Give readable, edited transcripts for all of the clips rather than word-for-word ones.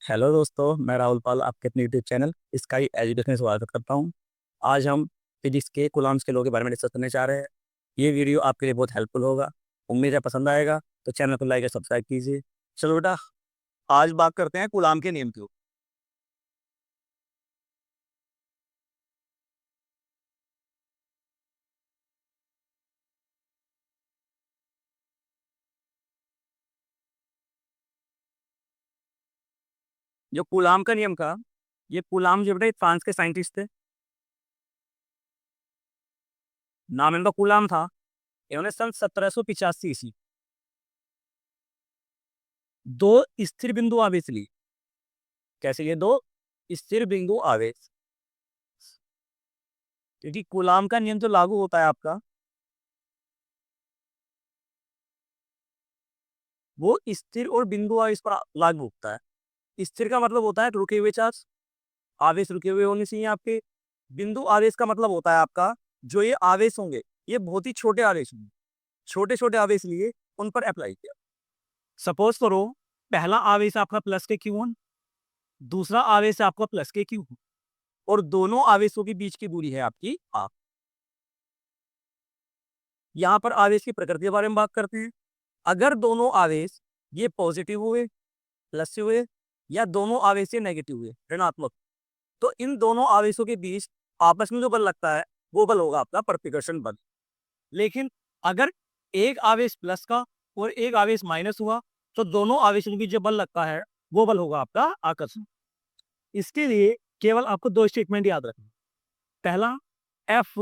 Hello दोस्तों, मैं राहुल पाल आपके अपने यूट्यूब चैनल स्काई एजुकेशन में स्वागत करता हूं। आज हम फिजिक्स के कूलम्ब्स के लॉ के बारे में डिस्कस करने जा रहे हैं। ये वीडियो आपके लिए बहुत हेल्पफुल होगा। उम्मीद है पसंद आएगा, तो चैनल को लाइक और सब्सक्राइब कीजिए। चलो बेटा, आज बात करते हैं कूलाम के नियम की। जो कूलाम का नियम था, ये कूलाम जो बेटा फ्रांस के साइंटिस्ट थे। नाम इनका कूलाम था। इन्होंने सन 1785 ईस्वी दो स्थिर बिंदु आवेश लिए। कैसे लिए? दो स्थिर बिंदु आवेश। क्योंकि कूलाम का नियम जो लागू होता है आपका, वो स्थिर और बिंदु आवेश पर लागू होता है। स्थिर का मतलब होता है रुके हुए चार्ज, आवेश रुके हुए होने चाहिए आपके। बिंदु आवेश का मतलब होता है आपका, जो ये आवेश होंगे ये बहुत ही छोटे आवेश होंगे। छोटे छोटे आवेश लिए, उन पर अप्लाई किया। सपोज करो, पहला आवेश आपका प्लस के Q1, दूसरा आवेश आपका प्लस के Q2, और दोनों आवेशों के बीच की दूरी है आपकी R। यहां पर आवेश की प्रकृति के बारे में बात करते हैं। अगर दोनों आवेश ये पॉजिटिव हुए, प्लस से हुए, या दोनों आवेश ये नेगेटिव हुए, ऋणात्मक, तो इन दोनों आवेशों के बीच आपस में जो बल लगता है वो बल होगा आपका प्रतिकर्षण बल। लेकिन अगर एक आवेश प्लस का और एक आवेश माइनस हुआ, तो दोनों आवेशों के बीच जो बल लगता है वो बल होगा आपका आकर्षण। इसके लिए केवल आपको दो स्टेटमेंट याद रखना। पहला, एफ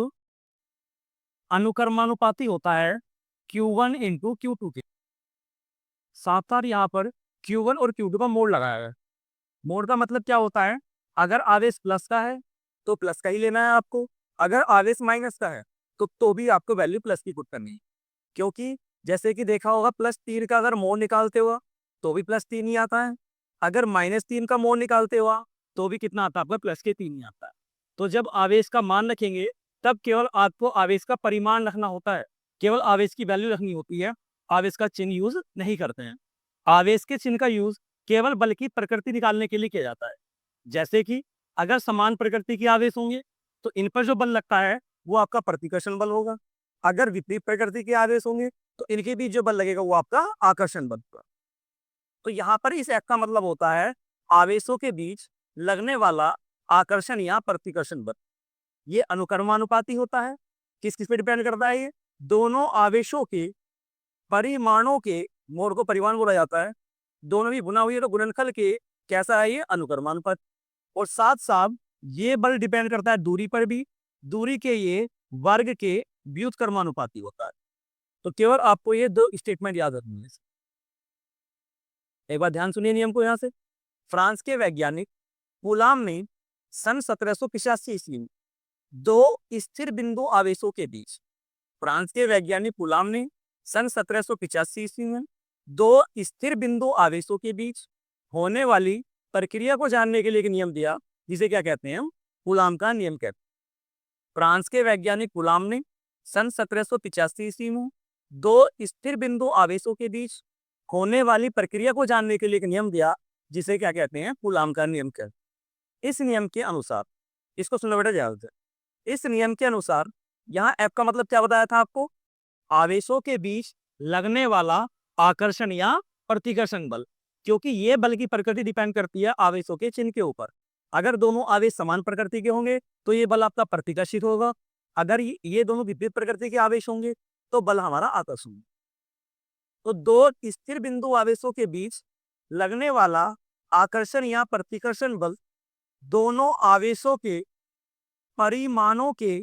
अनुक्रमानुपाती होता है Q1 इंटू Q2 के। साथ साथ यहाँ पर Q1 और Q2 का मोड़ लगाया है। मोड़ का मतलब क्या होता है? अगर आवेश प्लस का है तो प्लस का ही लेना है आपको। अगर आवेश माइनस का है तो भी आपको वैल्यू प्लस की पुट करनी है। क्योंकि जैसे कि देखा होगा, +3 का अगर मोड़ निकालते हुआ तो भी +3 ही आता है। अगर -3 का मोड़ निकालते हुआ तो भी कितना आता है आपका? प्लस के 3 ही आता है। तो जब आवेश का मान रखेंगे, तब केवल आपको आवेश का परिमाण रखना होता है, केवल आवेश की वैल्यू रखनी होती है। आवेश का चिन्ह यूज नहीं करते हैं। आवेश के चिन्ह का यूज केवल बल की प्रकृति निकालने के लिए किया जाता है। जैसे कि अगर समान प्रकृति के आवेश होंगे तो इन पर जो बल लगता है वो आपका प्रतिकर्षण बल होगा। अगर विपरीत प्रकृति के आवेश होंगे तो इनके बीच जो बल लगेगा वो आपका आकर्षण बल होगा। तो यहाँ पर इस एक का मतलब होता है आवेशों के बीच लगने वाला आकर्षण या प्रतिकर्षण बल। ये अनुक्रमानुपाती होता है। किस किस पे डिपेंड करता है? ये दोनों आवेशों के परिमाणों के, मोड़ को परिमाण बोला जाता है, दोनों भी गुना हुई है तो गुणनफल के कैसा है? ये अनुक्रमानुपात। और साथ साथ ये बल डिपेंड करता है दूरी पर भी। दूरी के ये वर्ग के व्युत्क्रमानुपाती होता है। तो केवल आपको ये दो स्टेटमेंट याद रखनी है। एक बार ध्यान सुनिए नियम को यहाँ से। फ्रांस के वैज्ञानिक कूलाम ने सन 1785 ईस्वी में दो स्थिर बिंदु आवेशों के बीच, फ्रांस के वैज्ञानिक कूलाम ने सन 1785 ईस्वी में दो स्थिर बिंदु आवेशों के बीच होने वाली प्रक्रिया को जानने के लिए एक नियम दिया, जिसे क्या कहते हैं? हम कूलाम का नियम कहते हैं। फ्रांस के वैज्ञानिक कूलाम ने सन 1785 ईस्वी में दो स्थिर बिंदु आवेशों के बीच होने वाली प्रक्रिया को जानने के लिए एक नियम दिया, जिसे क्या कहते हैं? कूलाम का नियम कहते हैं। इस नियम के अनुसार, इसको सुनो बेटा ध्यान से। इस नियम के अनुसार, यहाँ एफ का मतलब क्या बताया था आपको? आवेशों के बीच लगने वाला आकर्षण या प्रतिकर्षण बल। क्योंकि ये बल की प्रकृति डिपेंड करती है आवेशों के चिन्ह के ऊपर। अगर दोनों आवेश समान प्रकृति के होंगे तो ये बल आपका प्रतिकर्षित होगा। अगर ये दोनों विपरीत प्रकृति के आवेश होंगे तो बल हमारा आकर्षण होगा। तो दो स्थिर बिंदु आवेशों के बीच लगने वाला आकर्षण या प्रतिकर्षण बल दोनों आवेशों के परिमाणों के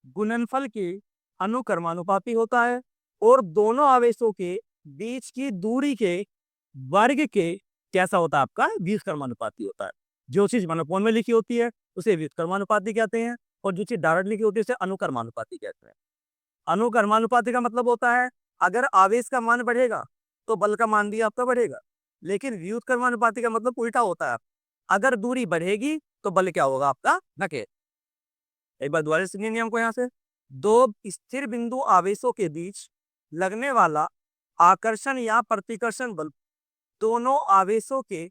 गुणनफल के अनुक्रमानुपाती होता है, और दोनों आवेशों के बीच की दूरी के वर्ग के कैसा होता है? आपका व्युत्क्रमानुपाती होता है। जो चीज मनोपोन में लिखी होती है उसे व्युत्क्रमानुपाती कहते हैं, और जो चीज डायरेक्ट लिखी होती है उसे अनुक्रमानुपाती कहते हैं। अनुक्रमानुपाती का मतलब होता है अगर आवेश का मान बढ़ेगा तो बल का मान भी आपका बढ़ेगा। लेकिन व्युत्क्रमानुपाती का मतलब उल्टा होता है। अगर दूरी बढ़ेगी तो बल क्या होगा? आपका घटे। एक बार दोबारा सुनिए नियम को यहाँ से। दो स्थिर बिंदु आवेशों के बीच लगने वाला आकर्षण या प्रतिकर्षण बल दोनों आवेशों के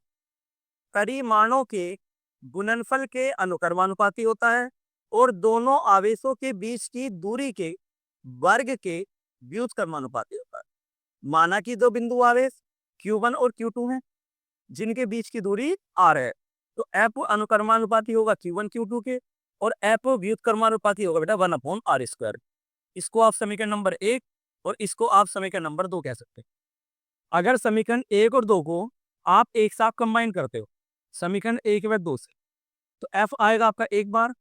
परिमाणों के गुणनफल के अनुक्रमानुपाती होता है और दोनों आवेशों के बीच की दूरी के वर्ग के व्युत्क्रमानुपाती होता है। माना कि दो बिंदु आवेश Q1 और Q2 हैं जिनके बीच की दूरी r है, तो F अनुक्रमानुपाती होगा Q1 Q2 के और F व्युत्क्रमानुपाती होगा बेटा 1/r²। इसको आप समीकरण नंबर 1 और इसको आप समीकरण नंबर 2 कह सकते हैं। अगर समीकरण 1 और 2 को आप एक साथ कंबाइन करते हो समीकरण 1 व 2 से, तो F आएगा आपका एक बार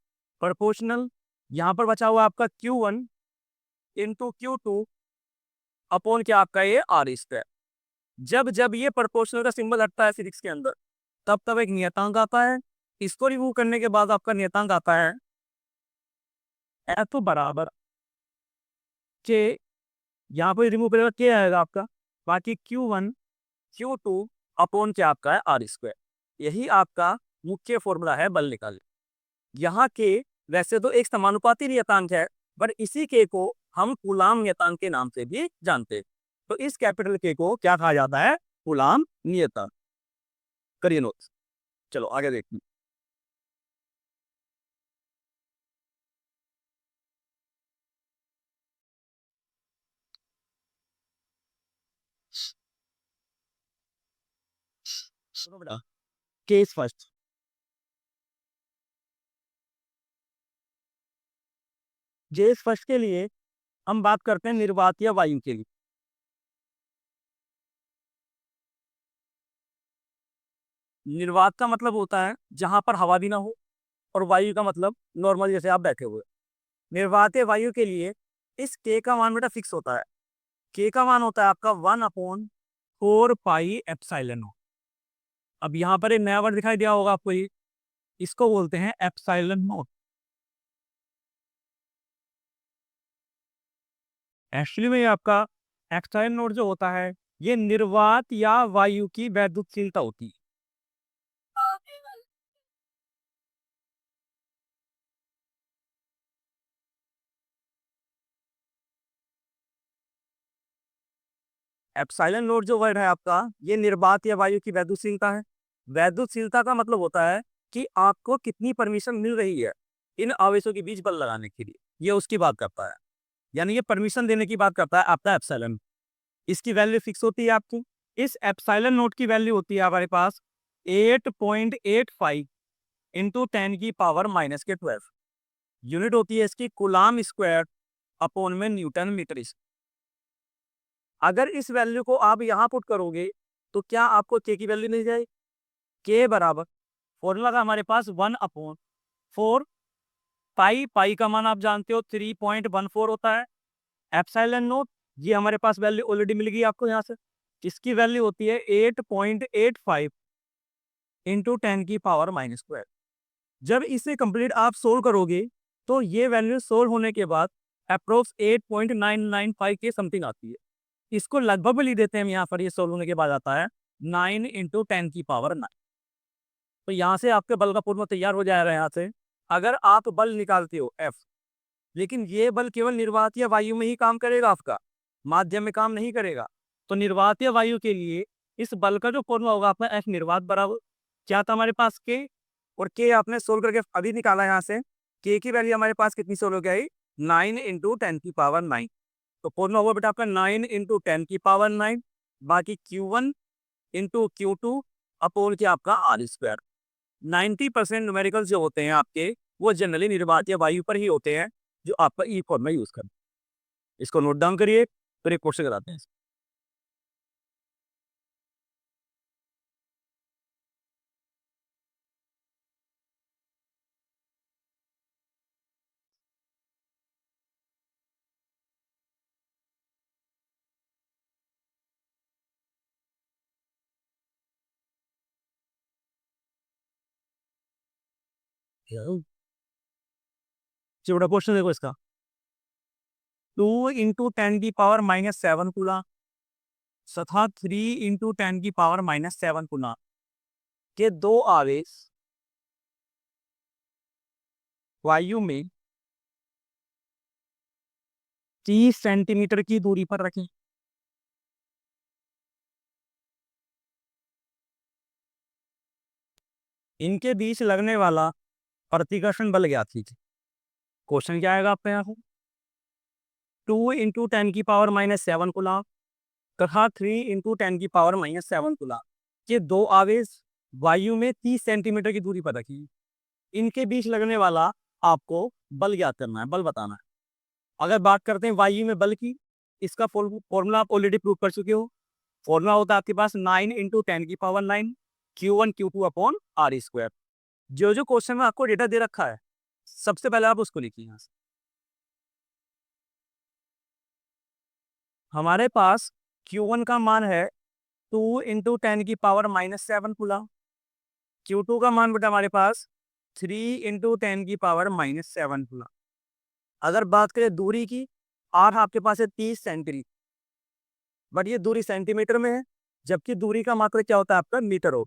प्रोपोर्शनल, यहां पर बचा हुआ आपका Q1 इंटू Q2 अपॉन क्या आपका ये r²। जब जब ये प्रोपोर्शनल का सिंबल हटता है फिजिक्स के अंदर, तब तब एक नियतांक आता है। इसको रिमूव करने के बाद आपका नियतांक आता है F बराबर के, यहाँ पर रिमूव करेगा के आएगा आपका, बाकी Q1 Q2 अपॉन क्या आपका है r²। यही आपका मुख्य फॉर्मूला है बल निकालने। यहाँ के वैसे तो एक समानुपाती नियतांक है, पर इसी के को हम कूलाम नियतांक के नाम से भी जानते हैं। तो इस कैपिटल के को क्या कहा जाता है? कूलाम नियतांक। करिए नोट्स, चलो आगे देखते हैं। सुनो बेटा, केस फर्स्ट। केस फर्स्ट के लिए हम बात करते हैं निर्वात या वायु के लिए। निर्वात का मतलब होता है जहां पर हवा भी ना हो, और वायु का मतलब नॉर्मल जैसे आप बैठे हुए। निर्वात या वायु के लिए इस के का मान बेटा फिक्स होता है। के का मान होता है आपका 1/4 पाई एप्सिलॉन। अब यहाँ पर एक नया वर्ड दिखाई दिया होगा आपको, ये इसको बोलते हैं एप्सिलॉन नॉट। एक्चुअली में ये आपका एप्सिलॉन नॉट जो होता है, ये निर्वात या वायु की वैद्युतशीलता होती है। एप्सिलॉन नॉट जो वर्ड है आपका, ये निर्वात या वायु की वैद्युतशीलता है। वैद्युतशीलता का मतलब होता है कि आपको कितनी परमिशन मिल रही है इन आवेशों के बीच बल लगाने के लिए, ये उसकी बात करता है। यानी ये परमिशन देने की बात करता है आपका एप्सिलॉन। इसकी वैल्यू फिक्स होती है आपकी। इस एप्सिलॉन नोट की वैल्यू होती है हमारे पास 8.85 इंटू 10⁻⁻12। यूनिट होती है इसकी कूलाम स्क्वायर अपॉन में न्यूटन मीटर। अगर इस वैल्यू को आप यहाँ पुट करोगे तो क्या आपको के की वैल्यू मिल जाएगी? के बराबर फॉर्मूला का हमारे पास 1/4 पाई, पाई का मान आप जानते हो 3.14 होता है। एप्सिलॉन नोट, ये हमारे पास वैल्यू ऑलरेडी मिल गई आपको यहाँ से। इसकी वैल्यू होती है 8.85 इंटू 10⁻⁻12। जब इसे कंप्लीट आप सोल्व करोगे तो ये वैल्यू सोल्व होने के बाद अप्रोक्स 8.995 के समथिंग आती है। इसको लगभग में लिख देते हैं हम, यहाँ पर ये सोल्व होने के बाद आता है 9 इंटू 10⁻9। तो यहाँ से आपके बल का फॉर्मूला तैयार हो जाएगा यहाँ से। अगर आप बल निकालते हो F, लेकिन ये बल केवल निर्वात या वायु में ही काम करेगा, आपका माध्यम में काम नहीं करेगा। तो निर्वात या वायु के लिए इस बल का जो फॉर्मूला होगा आपका F निर्वात बराबर क्या था हमारे पास के, और के आपने सोल्व करके अभी निकाला यहाँ से। के की वैल्यू हमारे पास कितनी सोल्व हो गई? 9 इंटू 10⁻9। तो फॉर्मूला होगा बेटा आपका 9 इंटू 10⁻9, बाकी Q1 इंटू Q2 अपॉन क्या आपका r²। 90% न्यूमेरिकल्स जो होते हैं आपके, वो जनरली निर्वात या वायु पर ही होते हैं, जो आपका ई फॉर्मूला यूज करते हैं। इसको नोट डाउन करिए, फिर एक क्वेश्चन कराते हैं। जो क्वेश्चन देखो इसका, 2 इंटू 10⁻⁻7 गुना तथा 3 इंटू 10⁻⁻7 गुना के दो आवेश वायु में 30 सेंटीमीटर की दूरी पर रखें। इनके बीच लगने वाला प्रतिकर्षण बल ज्ञात कीजिए। क्वेश्चन क्या आएगा आपके यहाँ से? 2 × 10⁻⁷ कूलाम तथा 3 × 10⁻⁻7 कूलाम के दो आवेश वायु में 30 सेंटीमीटर की दूरी पर रखिए। इनके बीच लगने वाला आपको बल ज्ञात करना है, बल बताना है। अगर बात करते हैं वायु में बल की, इसका फॉर्मूला आप ऑलरेडी प्रूव कर चुके हो। फॉर्मूला होता है आपके पास 9 × 10⁹ Q1 Q2 अपॉन R²। जो जो क्वेश्चन में आपको डेटा दे रखा है, सबसे पहले आप उसको लिखिए। यहाँ से हमारे पास Q1 का मान है 2 × 10⁻⁻7 कूलाम। Q2 का मान बेटा हमारे पास 3 × 10⁻⁻7 कूलाम। अगर बात करें दूरी की, R आपके पास है 30 सेंटीमीटर, बट ये दूरी सेंटीमीटर में है, जबकि दूरी का मात्रक क्या होता है आपका? मीटर हो।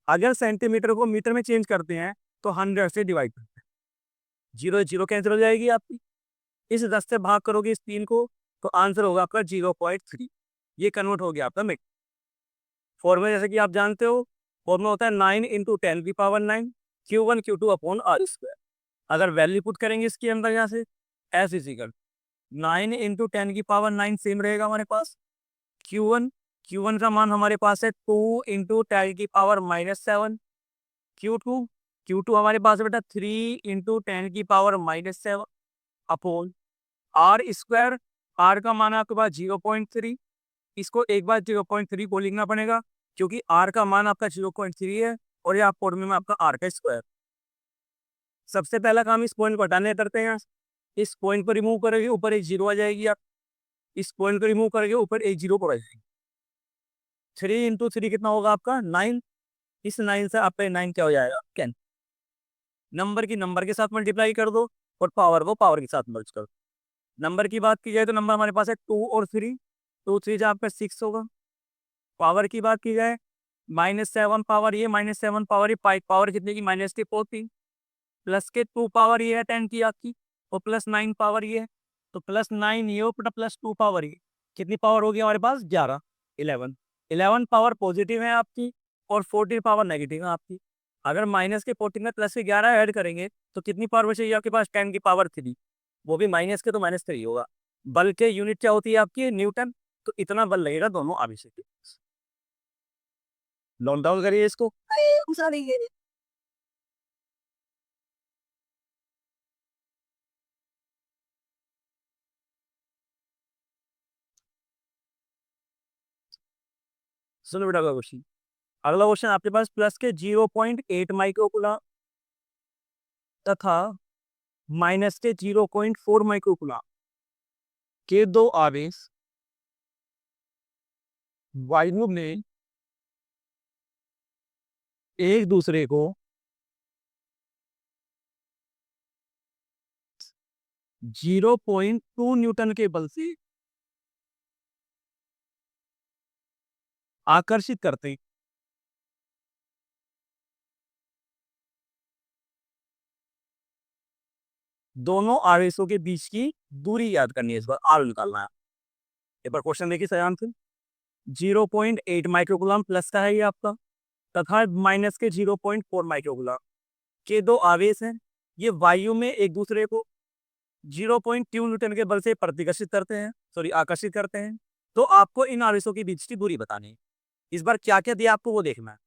अगर सेंटीमीटर को मीटर में चेंज करते हैं तो 100 से डिवाइड करते हैं, 0 0 कैंसिल हो जाएगी आपकी। इस 10 से भाग करोगे इस 3 को, तो आंसर होगा आपका 0.3। ये कन्वर्ट हो गया आपका मीटर। फॉर्मूला जैसे कि आप जानते हो, फॉर्मूला होता है 9 × 10⁹ Q1 Q2 अपॉन R²। अगर वैल्यू पुट करेंगे इसके अंदर यहाँ से, S इक्वल 9 × 10⁻⁹ सेम रहेगा हमारे पास। Q1 का मान हमारे पास है 2 × 10⁻⁻7। Q2 हमारे पास है बेटा 3 × 10⁻⁻7 अपॉन R²। R का मान है आपके पास 0.3। इसको एक बार 0.3 को लिखना पड़ेगा, क्योंकि R का मान आपका 0.3 है और ये आप फॉर्मूले में आपका R का स्क्वायर। सबसे पहला काम इस पॉइंट को हटाने करते हैं। इस पॉइंट को रिमूव करेंगे, ऊपर एक 0 आ जाएगी। आप इस पॉइंट को रिमूव करेंगे, ऊपर एक 0 पड़ जाएगी। 3 × 3 कितना होगा आपका? 9। इस 9 से आपका 9 क्या हो जाएगा? 10। नंबर की नंबर के साथ मल्टीप्लाई कर दो और पावर को पावर के साथ मल्टीप्लाई कर दो। नंबर की बात की जाए तो नंबर हमारे पास है 2 और 3। 2 3 जो आपका 6 होगा। पावर की बात की जाए, -7 पावर ये, -7 पावर ये, पावर कितने की? -14। प्लस के 2 पावर ये है 10 की आपकी, और +9 पावर ये है, तो +9 ये और +2 पावर ये, कितनी पावर होगी हमारे पास? 11 11 11 पावर पॉजिटिव है आपकी और 14 पावर नेगेटिव है आपकी। अगर माइनस के 14 में प्लस के 11 ऐड करेंगे तो कितनी पावर बचेगी आपके पास? 10 की पावर 3। वो भी माइनस के, तो -3 होगा। बल के यूनिट क्या होती है आपकी? न्यूटन। तो इतना बल लगेगा दोनों आवेश के। नोट डाउन करिए इसको। सुनो बेटा अगला क्वेश्चन। अगला क्वेश्चन आपके पास प्लस के 0.8 माइक्रोकूलम तथा माइनस के 0.4 माइक्रोकूलम के दो आवेश वायु में एक दूसरे को 0.2 न्यूटन के बल से आकर्षित करते हैं। दोनों आवेशों के बीच की दूरी याद करनी है, इस बार आर निकालना है। एक बार क्वेश्चन देखिए सही आंसर। 0.8 माइक्रोकूलम प्लस का है ये आपका, तथा माइनस के 0.4 माइक्रोकूलम के दो आवेश हैं। ये वायु में एक दूसरे को 0.2 न्यूटन के बल से प्रतिकर्षित करते हैं, सॉरी आकर्षित करते हैं। तो आपको इन आवेशों के बीच की दूरी बतानी है। इस बार क्या क्या दिया आपको वो देखना है।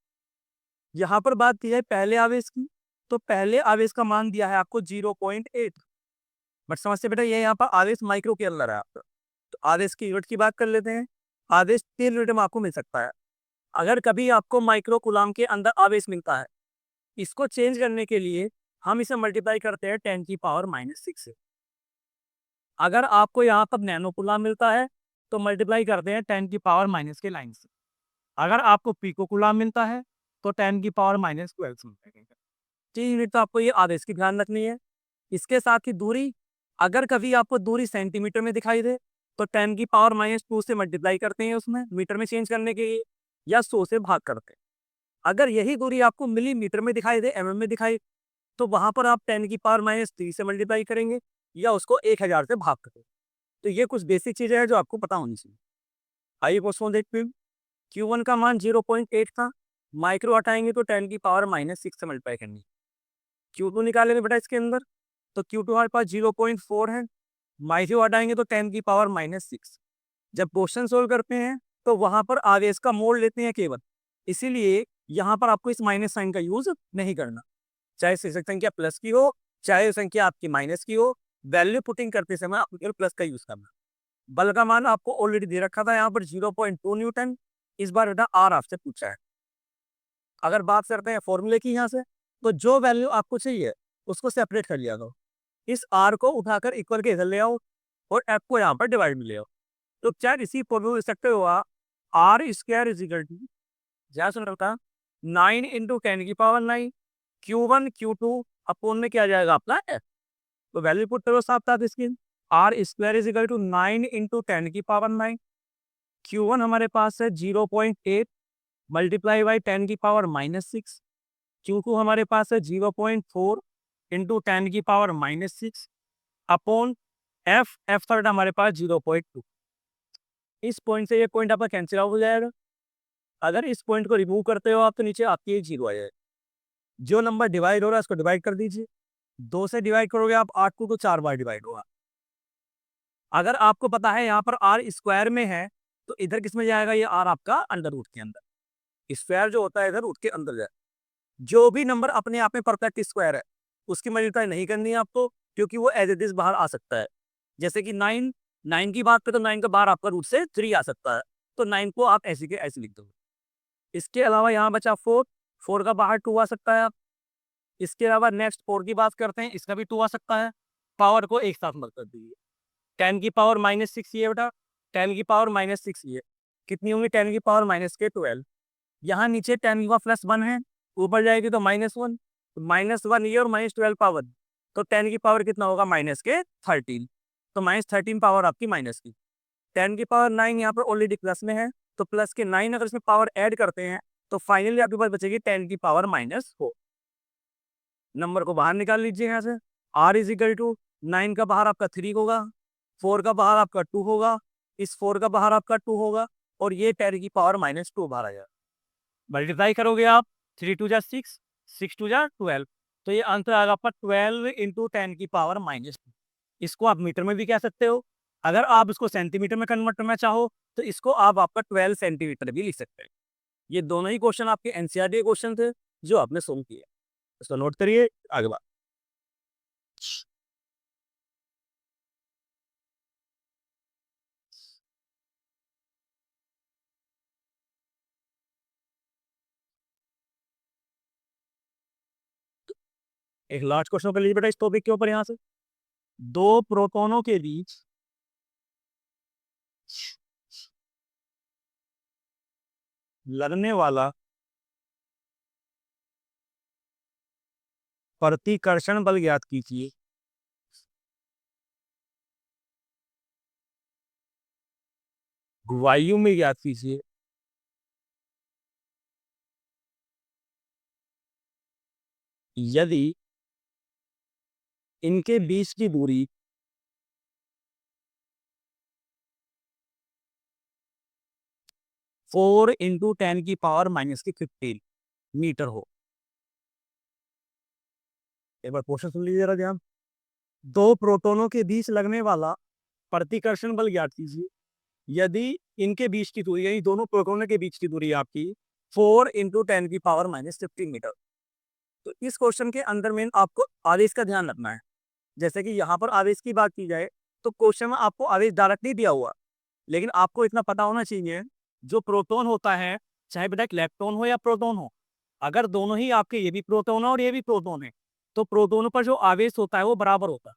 यहाँ पर बात की है पहले आवेश की, तो पहले आवेश का मान दिया है आपको 0.8। बट समझते बेटा ये यहाँ पर आवेश माइक्रो के अंदर है आपका, तो आवेश की यूनिट की बात कर लेते हैं। आवेश 3 यूनिट में आपको मिल सकता है। अगर कभी आपको माइक्रो कूलाम के अंदर आवेश मिलता है, इसको चेंज करने के लिए हम इसे मल्टीप्लाई करते हैं 10⁻⁻6 से। अगर आपको यहाँ पर नैनो कूलाम मिलता है तो मल्टीप्लाई करते हैं 10⁻⁻ के लाइन से। अगर आपको पीको कूलाम मिलता है तो 10⁻⁻12 से। 3 यूनिट तो आपको ये आवेश की ध्यान रखनी है। इसके साथ ही दूरी, अगर कभी आपको दूरी सेंटीमीटर में दिखाई दे तो 10⁻2 से मल्टीप्लाई करते हैं उसमें मीटर में चेंज करने के लिए, या 100 से भाग करते हैं। अगर यही दूरी आपको मिलीमीटर में दिखाई दे, एमएम में दिखाई, तो वहां पर आप 10⁻3 से मल्टीप्लाई करेंगे या उसको 1000 से भाग करेंगे। तो ये कुछ बेसिक चीजें हैं जो आपको पता होनी चाहिए। आइए क्वेश्चन देखते हैं। Q1 का मान 0.8 था, माइक्रो हटाएंगे तो 10⁻⁻6 से मल्टीप्लाई करनी। Q2 निकालेंगे बेटा इसके अंदर, तो Q2 हमारे पास 0.4 है, माइक्रो हटाएंगे तो 10⁻⁻6। जब क्वेश्चन सोल्व करते हैं तो वहां पर आवेश का मोल लेते हैं केवल, इसीलिए यहाँ पर आपको इस माइनस साइन का यूज नहीं करना। चाहे संख्या प्लस की हो, चाहे संख्या आपकी माइनस की हो, वैल्यू पुटिंग करते समय आपको केवल प्लस का यूज करना। बल का मान आपको ऑलरेडी दे रखा था यहाँ पर 0.2 न्यूटन। इस बार बेटा आर आपसे पूछा है। अगर बात करते हैं फॉर्मूले की यहाँ से, तो जो वैल्यू आपको चाहिए उसको सेपरेट कर लिया करो। इस आर को उठाकर इक्वल के इधर ले आओ और एफ को यहाँ पर डिवाइड में ले आओ। तो क्या इसी फॉर्मूले लिख सकते हो आप, R square is equal to, क्या सुन रहा था, 9 × 10⁹ Q1 Q2 अपोन में क्या जाएगा अपना एफ। तो वैल्यू पुट करो साथ साथ इसकी, R square is equal to 9 × 10⁹ Q1 हमारे पास है 0.8 मल्टीप्लाई बाई 10⁻⁻6। Q2 हमारे पास है 0.4 × 10⁻⁻6 अपॉन एफ थर्ड हमारे पास 0.2। इस पॉइंट से ये पॉइंट आपका कैंसिल आउट हो जाएगा। अगर इस पॉइंट को रिमूव करते हो आप तो नीचे आपकी एक जीरो आ जाएगा। जो नंबर डिवाइड हो रहा है उसको डिवाइड कर दीजिए, 2 से डिवाइड करोगे आप 8 को तो 4 बार डिवाइड होगा। अगर आपको पता है यहाँ पर आर स्क्वायर में है तो इधर किस में जाएगा, ये आर आपका अंडर रूट के अंदर। स्क्वायर जो होता है इधर रूट के अंदर जाए। जो भी नंबर अपने आप में परफेक्ट स्क्वायर है उसकी मल्टीप्लाई नहीं करनी है आपको, क्योंकि वो एज इट इज बाहर आ सकता है। जैसे कि 9 की बात पे तो 9 का बाहर आपका रूट से 3 आ सकता है, तो 9 को आप ऐसे के ऐसे लिख दो। इसके अलावा यहाँ बचा 4 का बाहर 2 आ सकता है आप। इसके अलावा नेक्स्ट 4 की बात करते हैं, इसका भी 2 आ सकता है। पावर को एक साथ मत कर दीजिए। 10⁻⁻6 ये बेटा, 10⁻⁻6 ये कितनी होंगी, 10⁻⁻12। यहाँ नीचे 10⁻+1 है, ऊपर जाएगी तो -1, तो -1 ये और -12 पावर, तो 10 की पावर कितना होगा, -13। तो -13 पावर आपकी माइनस की। 10⁻9 यहाँ पर ऑलरेडी प्लस में है, तो प्लस के 9 अगर इसमें पावर ऐड करते हैं तो फाइनली आपके पास बचेगी 10⁻⁻4। नंबर को बाहर निकाल लीजिए यहाँ से। आर इज इक्वल टू 9 का बाहर आपका 3 होगा, 4 का बाहर आपका 2 होगा, इस 4 का बाहर आपका 2 होगा, और ये 10⁻⁻2 बाहर आ जाएगा। मल्टीप्लाई करोगे आप, 3 2 जा 6, 6 2 जा 12, तो ये आंसर आएगा आपका 12 × 10⁻⁻2। इसको आप मीटर में भी कह सकते हो। अगर आप इसको सेंटीमीटर में कन्वर्ट करना चाहो तो इसको आप आपका 12 सेंटीमीटर भी लिख सकते हैं। ये दोनों ही क्वेश्चन आपके एनसीईआरटी क्वेश्चन थे जो आपने सोल्व किए। इसको नोट करिए, आगे बात। एक लास्ट क्वेश्चन कर लीजिए बेटा इस टॉपिक के ऊपर। यहाँ से दो प्रोटॉनों के बीच लगने वाला प्रतिकर्षण बल ज्ञात कीजिए। वायु में ज्ञात कीजिए यदि इनके बीच की दूरी 4 × 10⁻⁻15 मीटर हो। एक बार क्वेश्चन सुन लीजिए जरा ध्यान। दो प्रोटॉनों के बीच लगने वाला प्रतिकर्षण बल ज्ञात कीजिए यदि इनके बीच की दूरी, यानी दोनों प्रोटॉनों के बीच की दूरी आपकी 4 × 10⁻⁻15 मीटर। तो इस क्वेश्चन के अंदर में आपको आवेश का ध्यान रखना है। जैसे कि यहाँ पर आवेश की बात की जाए तो क्वेश्चन में आपको आवेश डायरेक्ट नहीं दिया हुआ, लेकिन आपको इतना पता होना चाहिए जो प्रोटॉन होता है, चाहे बेटा इलेक्ट्रॉन हो या प्रोटॉन हो, अगर दोनों ही आपके ये भी प्रोटॉन है और ये भी प्रोटॉन है, तो प्रोटॉन पर जो आवेश होता है वो बराबर होता है।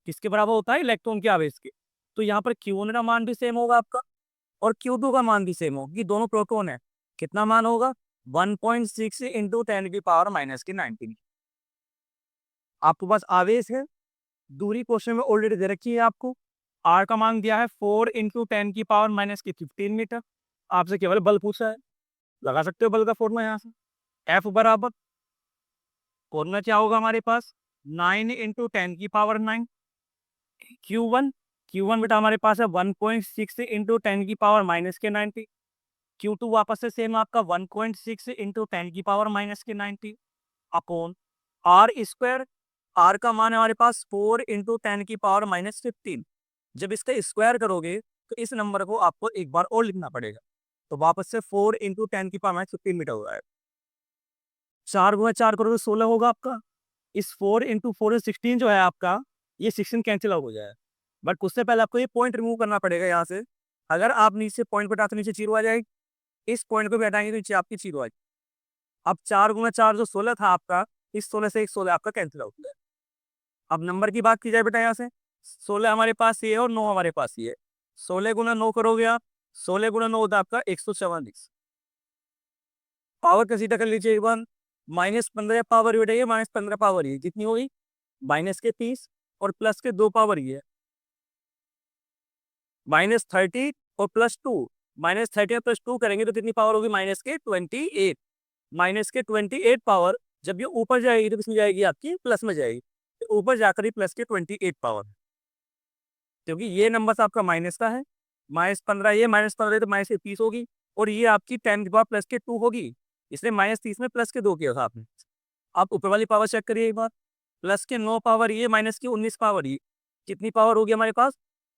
किसके बराबर होता है, इलेक्ट्रॉन के आवेश के। तो यहाँ पर Q1 का मान भी सेम होगा आपका और Q2 का मान भी सेम होगा, कि दोनों प्रोटॉन है। कितना मान होगा, 1.6 × 10⁻⁻19। आपके पास आवेश है, दूरी क्वेश्चन में ऑलरेडी दे रखी है आपको। आर का मान दिया है 4 × 10⁻⁻15 मीटर। आपसे केवल बल पूछा है, लगा सकते हो बल का फॉर्मूला यहाँ से। एफ बराबर फॉर्मूला क्या होगा हमारे पास, 9 × 10⁻9। Q1 बेटा हमारे पास है 1.6 × 10⁻⁻90। Q2 वापस से सेम आपका 1.6 into 10⁻⁻90 upon R square. R का मान है हमारे पास 4 इंटू 10⁻⁻15। जब इसका स्क्वायर करोगे तो इस नंबर को आपको एक बार और लिखना पड़ेगा, तो वापस से 4 इंटू 10⁻15 मीटर हो जाएगा। 4 गुना 4 करोगे 16 होगा आपका। इस 4 इंटू 4 16 जो है आपका, ये 16 कैंसिल आउट हो जाएगा। बट उससे पहले आपको ये पॉइंट रिमूव करना पड़ेगा यहाँ से। अगर आप नीचे पॉइंट हटाते नीचे जीरो आ जाएगी, इस पॉइंट को भी हटाएंगे तो नीचे आपकी जीरो आ जाएगी। अब 4 गुना 4 जो 16 था आपका, इस 16 से एक 16 आपका कैंसिल आउट हो जाएगा। अब नंबर की बात की जाए बेटा, यहाँ से 16 हमारे पास ये है और 9 हमारे पास ये है। 16 गुना 9 करोगे आप, 16 गुना 9 होता है आपका 144। पावर का सीधा कर लीजिए एक बार। -15 पावर बेटा, ये -15 पावर ये कितनी होगी, -30 और प्लस के 2 पावर ये -30 और +2। -30 और +2 करेंगे तो कितनी पावर होगी, -28। -28 पावर जब ये ऊपर जाएगी तो किसमें जाएगी, आपकी प्लस में जाएगी। तो ऊपर जाकर ही +28 पावर, क्योंकि ये नंबर आपका माइनस का है। -15 ये, -15 तो -30 होगी, और ये आपकी 10 की पावर +2 होगी, इसलिए -30 में +2 किया था आपने। आप ऊपर वाली पावर चेक करिए एक बार। +9 पावर ये, -19 पावर ये, कितनी पावर होगी हमारे पास,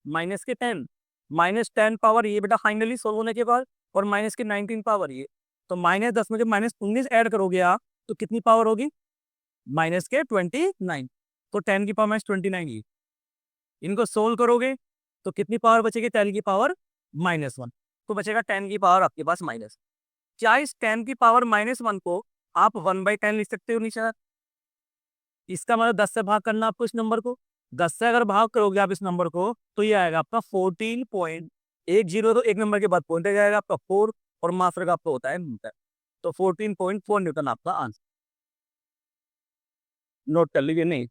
-10। -10 पावर ये बेटा फाइनली सोल्व होने के बाद, और -19 पावर ये। तो -10 में जब -19 ऐड करोगे आप तो कितनी पावर होगी, -29। तो 10 की पावर -29 ये। इनको सोल्व करोगे तो कितनी पावर बचेगी, 10 की पावर -1। तो बचेगा 10 की पावर आपके पास माइनस। क्या इस 10 की पावर -1 को आप 1/10 लिख सकते हो नीचे? इसका मतलब 10 से भाग करना आपको इस नंबर को। 10 से अगर भाग करोगे आप इस नंबर को तो ये आएगा आपका 14.10। तो एक नंबर के बाद पॉइंट आ जाएगा आपका 4, और मात्रा का आपका होता है न्यूटन। तो 14.4 न्यूटन आपका आंसर। नोट कर लीजिए नहीं